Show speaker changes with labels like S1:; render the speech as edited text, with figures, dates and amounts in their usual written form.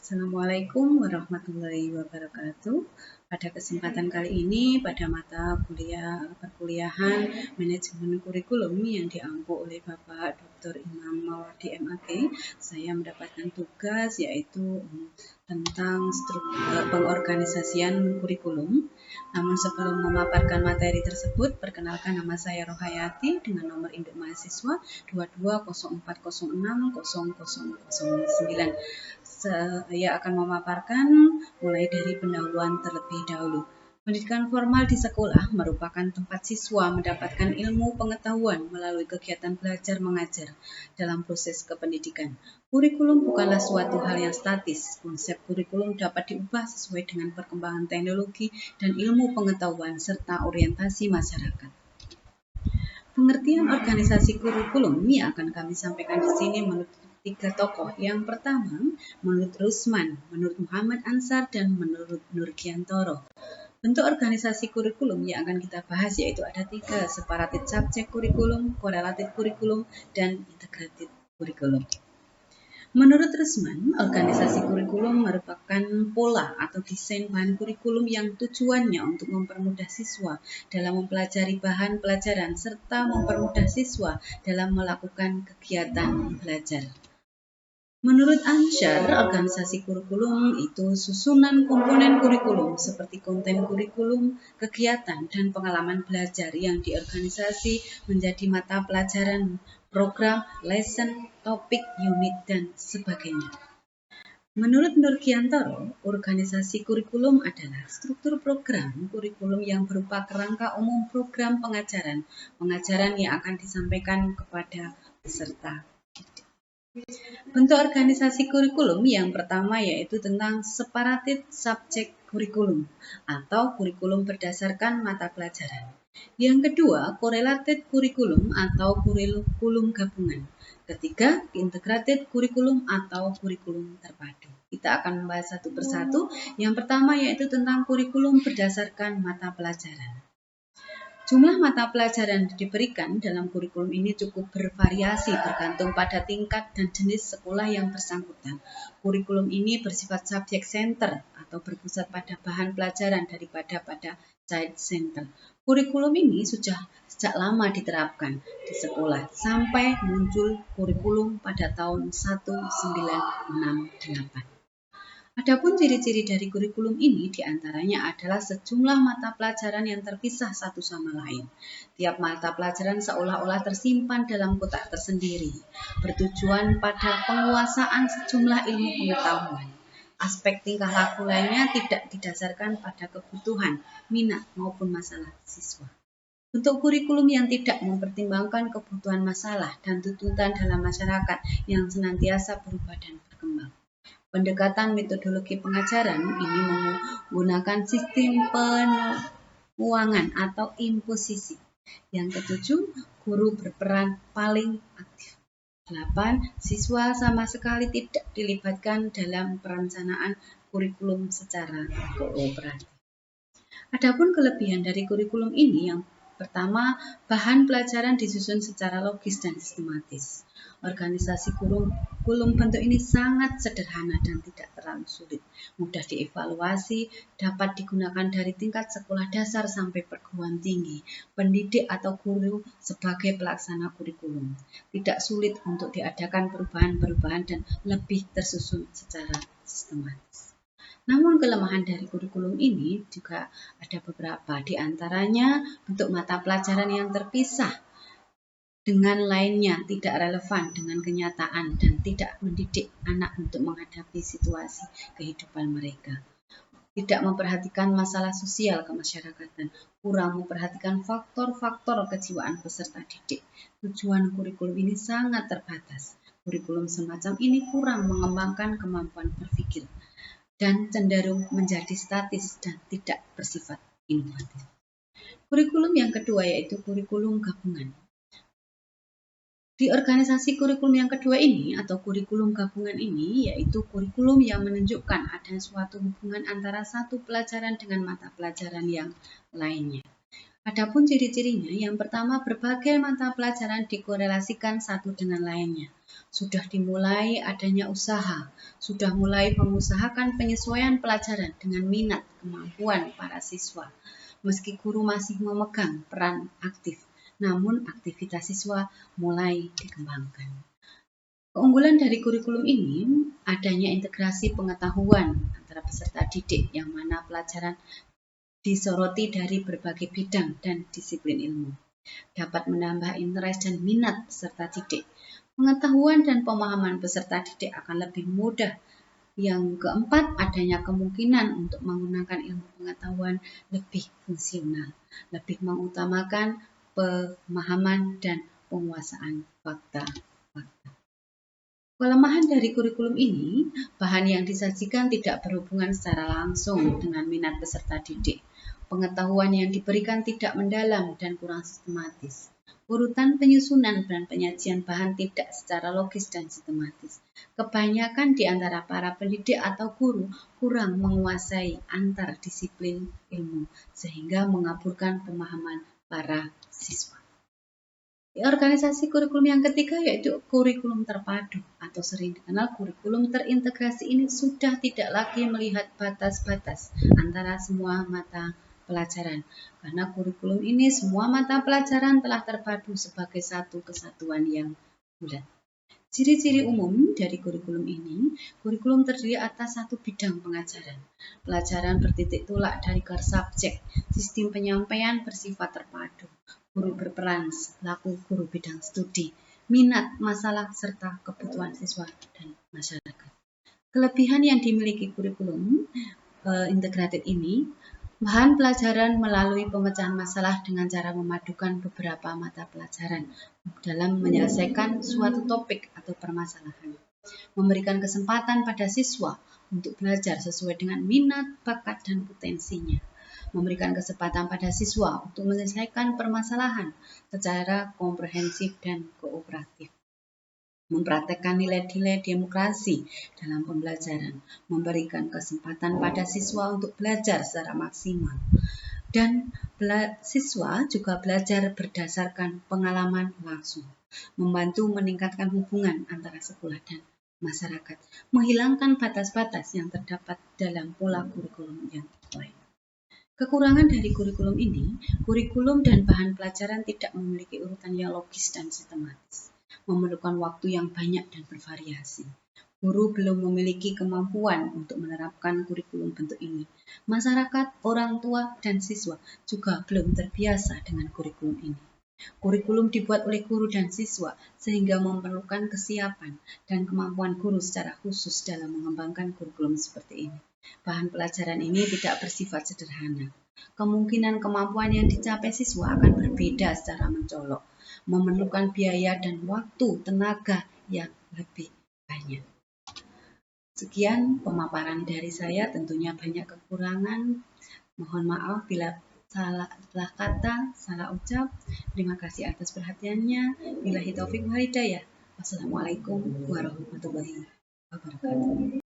S1: Assalamualaikum warahmatullahi wabarakatuh. Pada kesempatan kali ini pada mata kuliah perkuliahan manajemen kurikulum yang diampu oleh Bapak Dr. Imam Mawardi MAG, saya mendapatkan tugas yaitu tentang pengorganisasian kurikulum. Namun sebelum memaparkan materi tersebut, perkenalkan nama saya Rohayati dengan nomor induk mahasiswa 2204060009. Saya akan memaparkan mulai dari pendahuluan terlebih dahulu. Pendidikan formal di sekolah merupakan tempat siswa mendapatkan ilmu pengetahuan melalui kegiatan belajar mengajar dalam proses kependidikan. Kurikulum bukanlah suatu hal yang statis. Konsep kurikulum dapat diubah sesuai dengan perkembangan teknologi dan ilmu pengetahuan serta orientasi masyarakat. Pengertian organisasi kurikulum yang akan kami sampaikan di sini menurut tiga tokoh. Yang pertama, menurut Rusman, menurut Muhammad Ansar, dan menurut Nurgiantoro. Bentuk organisasi kurikulum yang akan kita bahas yaitu ada tiga: separated subject kurikulum, correlated kurikulum, dan integrated kurikulum. Menurut Rusman, organisasi kurikulum merupakan pola atau desain bahan kurikulum yang tujuannya untuk mempermudah siswa dalam mempelajari bahan pelajaran serta mempermudah siswa dalam melakukan kegiatan belajar. Menurut Ansar, organisasi kurikulum itu susunan komponen kurikulum seperti konten kurikulum, kegiatan, dan pengalaman belajar yang diorganisasi menjadi mata pelajaran, program, lesson, topik, unit, dan sebagainya. Menurut Nurgiantoro, organisasi kurikulum adalah struktur program kurikulum yang berupa kerangka umum program pengajaran yang akan disampaikan kepada peserta. Bentuk organisasi kurikulum yang pertama yaitu tentang separated subject kurikulum atau kurikulum berdasarkan mata pelajaran. Yang kedua, correlated kurikulum atau kurikulum gabungan. Ketiga, integrated kurikulum atau kurikulum terpadu. Kita akan membahas satu persatu. Yang pertama yaitu tentang kurikulum berdasarkan mata pelajaran. Jumlah mata pelajaran yang diberikan dalam kurikulum ini cukup bervariasi bergantung pada tingkat dan jenis sekolah yang bersangkutan. Kurikulum ini bersifat subject center atau berpusat pada bahan pelajaran daripada pada child center. Kurikulum ini sudah sejak lama diterapkan di sekolah sampai muncul kurikulum pada tahun 1968. Adapun ciri-ciri dari kurikulum ini diantaranya adalah sejumlah mata pelajaran yang terpisah satu sama lain. Tiap mata pelajaran seolah-olah tersimpan dalam kotak tersendiri, bertujuan pada penguasaan sejumlah ilmu pengetahuan. Aspek tingkah laku lainnya tidak didasarkan pada kebutuhan, minat, maupun masalah siswa. Bentuk kurikulum yang tidak mempertimbangkan kebutuhan masalah dan tuntutan dalam masyarakat yang senantiasa berubah dan berkembang. Pendekatan metodologi pengajaran ini menggunakan sistem penuangan atau imposisi. Yang ketujuh, guru berperan paling aktif. 8. Siswa sama sekali tidak dilibatkan dalam perencanaan kurikulum secara kooperatif. Adapun kelebihan dari kurikulum ini yang pertama, bahan pelajaran disusun secara logis dan sistematis. Organisasi kurikulum bentuk ini sangat sederhana dan tidak terlalu sulit, mudah dievaluasi, dapat digunakan dari tingkat sekolah dasar sampai perguruan tinggi, pendidik atau guru sebagai pelaksana kurikulum. Tidak sulit untuk diadakan perubahan-perubahan dan lebih tersusun secara sistematis. Namun kelemahan dari kurikulum ini juga ada beberapa, di antaranya bentuk mata pelajaran yang terpisah dengan lainnya, tidak relevan dengan kenyataan dan tidak mendidik anak untuk menghadapi situasi kehidupan mereka. Tidak memperhatikan masalah sosial kemasyarakatan, kurang memperhatikan faktor-faktor kejiwaan peserta didik. Tujuan kurikulum ini sangat terbatas. Kurikulum semacam ini kurang mengembangkan kemampuan berpikir dan cenderung menjadi statis dan tidak bersifat inovatif. Kurikulum yang kedua yaitu kurikulum gabungan. Di organisasi kurikulum yang kedua ini atau kurikulum gabungan ini yaitu kurikulum yang menunjukkan ada suatu hubungan antara satu pelajaran dengan mata pelajaran yang lainnya. Adapun ciri-cirinya, yang pertama, berbagai mata pelajaran dikorelasikan satu dengan lainnya. Sudah dimulai adanya usaha, sudah mulai mengusahakan penyesuaian pelajaran dengan minat kemampuan para siswa. Meski guru masih memegang peran aktif, namun aktivitas siswa mulai dikembangkan. Keunggulan dari kurikulum ini adanya integrasi pengetahuan antara peserta didik, yang mana pelajaran disoroti dari berbagai bidang dan disiplin ilmu. Dapat menambah interest dan minat peserta didik. Pengetahuan dan pemahaman peserta didik akan lebih mudah. Yang keempat, adanya kemungkinan untuk menggunakan ilmu pengetahuan lebih fungsional, lebih mengutamakan pemahaman dan penguasaan fakta. Kelemahan dari kurikulum ini, bahan yang disajikan tidak berhubungan secara langsung dengan minat peserta didik. Pengetahuan yang diberikan tidak mendalam dan kurang sistematis. Urutan penyusunan dan penyajian bahan tidak secara logis dan sistematis. Kebanyakan di antara para pendidik atau guru kurang menguasai antar disiplin ilmu, sehingga mengaburkan pemahaman para siswa. Organisasi kurikulum yang ketiga yaitu kurikulum terpadu atau sering dikenal kurikulum terintegrasi. Ini sudah tidak lagi melihat batas-batas antara semua mata pelajaran, karena kurikulum ini semua mata pelajaran telah terpadu sebagai satu kesatuan yang bulat. Ciri-ciri umum dari kurikulum ini, kurikulum terdiri atas satu bidang pengajaran. Pelajaran bertitik tolak dari core subjek, sistem penyampaian bersifat terpadu. Guru berperan selaku guru bidang studi, minat, masalah, serta kebutuhan siswa dan masyarakat. Kelebihan yang dimiliki kurikulum integrated ini, bahan pelajaran melalui pemecahan masalah dengan cara memadukan beberapa mata pelajaran dalam menyelesaikan suatu topik atau permasalahan. Memberikan kesempatan pada siswa untuk belajar sesuai dengan minat, bakat, dan potensinya. Memberikan kesempatan pada siswa untuk menyelesaikan permasalahan secara komprehensif dan kooperatif. Mempraktekkan nilai-nilai demokrasi dalam pembelajaran, memberikan kesempatan pada siswa untuk belajar secara maksimal, dan siswa juga belajar berdasarkan pengalaman langsung, membantu meningkatkan hubungan antara sekolah dan masyarakat, menghilangkan batas-batas yang terdapat dalam pola kurikulum yang lain. Kekurangan dari kurikulum ini, kurikulum dan bahan pelajaran tidak memiliki urutan yang logis dan sistematis, memerlukan waktu yang banyak dan bervariasi. Guru belum memiliki kemampuan untuk menerapkan kurikulum bentuk ini. Masyarakat, orang tua, dan siswa juga belum terbiasa dengan kurikulum ini. Kurikulum dibuat oleh guru dan siswa sehingga memerlukan kesiapan dan kemampuan guru secara khusus dalam mengembangkan kurikulum seperti ini. Bahan pelajaran ini tidak bersifat sederhana. Kemungkinan kemampuan yang dicapai siswa akan berbeda secara mencolok, memerlukan biaya dan waktu tenaga yang lebih banyak. Sekian pemaparan dari saya, tentunya banyak kekurangan. Mohon maaf bila salah kata, salah ucap. Terima kasih atas perhatiannya. Billahi taufik wal hidayah. Wassalamualaikum warahmatullahi wabarakatuh.